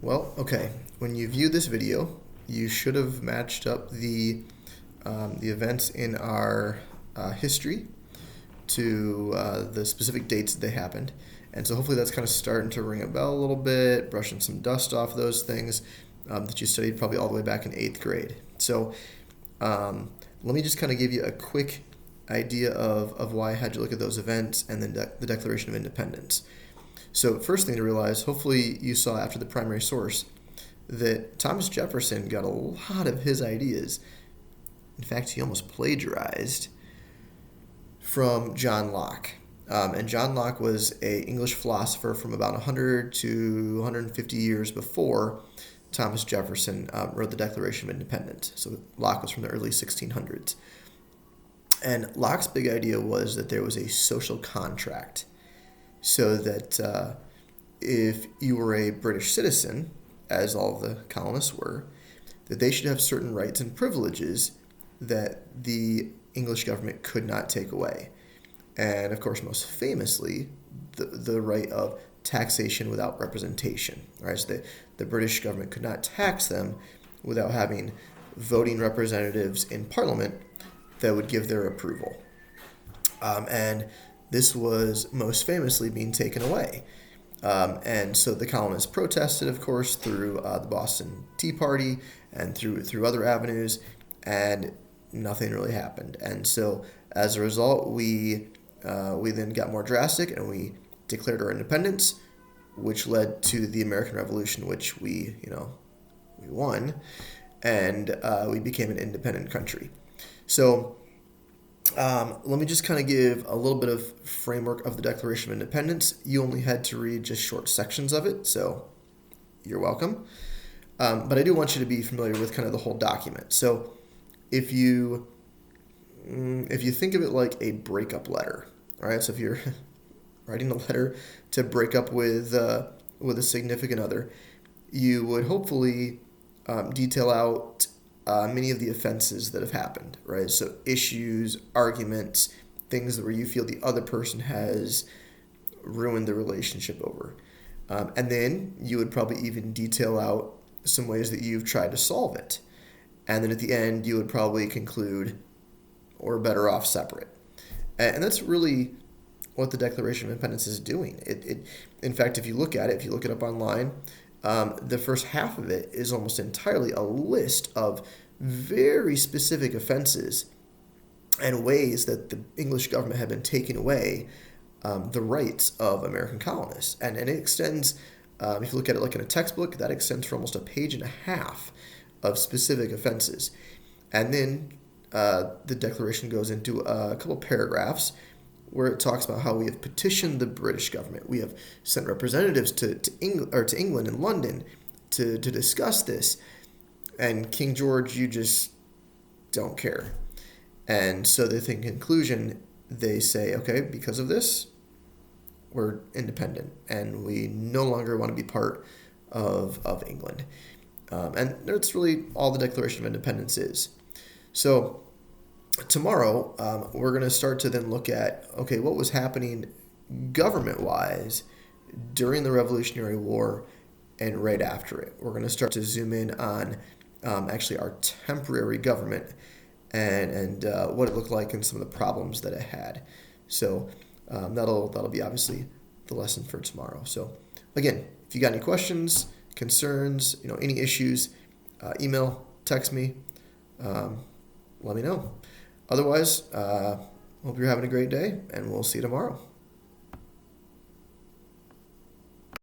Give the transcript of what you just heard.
Well, okay. When you view this video, you should have matched up the events in our history to the specific dates that they happened. And so hopefully that's kind of starting to ring a bell a little bit, brushing some dust off those things that you studied probably all the way back in eighth grade. So let me just kind of give you a quick idea of why I had you look at those events and then the Declaration of Independence. So first thing to realize, hopefully you saw after the primary source, that Thomas Jefferson got a lot of his ideas. In fact, he almost plagiarized from John Locke. And John Locke was an English philosopher from about 100 to 150 years before Thomas Jefferson wrote the Declaration of Independence. So Locke was from the early 1600s. And Locke's big idea was that there was a social contract, so that if you were a British citizen, as all of the colonists were, that they should have certain rights and privileges that the English government could not take away. And of course, most famously, the right of taxation without representation. Right? So the British government could not tax them without having voting representatives in Parliament that would give their approval. And this was most famously being taken away. And so the colonists protested, of course, through the Boston Tea Party and through other avenues, and nothing really happened. And so as a result, we then got more drastic and we declared our independence, which led to the American Revolution, which we won, and we became an independent country. So let me just kind of give a little bit of framework of the Declaration of Independence. You only had to read just short sections of it, so you're welcome. But I do want you to be familiar with kind of the whole document. So if you think of it like a breakup letter, all right? So if you're writing a letter to break up with a significant other, you would hopefully detail out many of the offenses that have happened, right? So issues, arguments, things where you feel the other person has ruined the relationship over. And then you would probably even detail out some ways that you've tried to solve it. And then at the end, you would probably conclude, or better off separate. And that's really what the Declaration of Independence is doing. In fact, if you look it up online, the first half of it is almost entirely a list of very specific offenses and ways that the English government had been taking away the rights of American colonists. And it extends, if you look at it like in a textbook, that extends for almost a page and a half of specific offenses. And then the Declaration goes into a couple paragraphs where it talks about how we have petitioned the British government. We have sent representatives to England and London to discuss this. And King George, you just don't care. And so they think in conclusion, they say, okay, because of this, we're independent and we no longer want to be part of England. And that's really all the Declaration of Independence is. So tomorrow, we're going to start to then look at, okay, what was happening government-wise during the Revolutionary War and right after it. We're going to start to zoom in on actually our temporary government and what it looked like and some of the problems that it had. So that'll be obviously the lesson for tomorrow. So again, if you got any questions, concerns, any issues, email, text me, let me know. Otherwise, hope you're having a great day, and we'll see you tomorrow.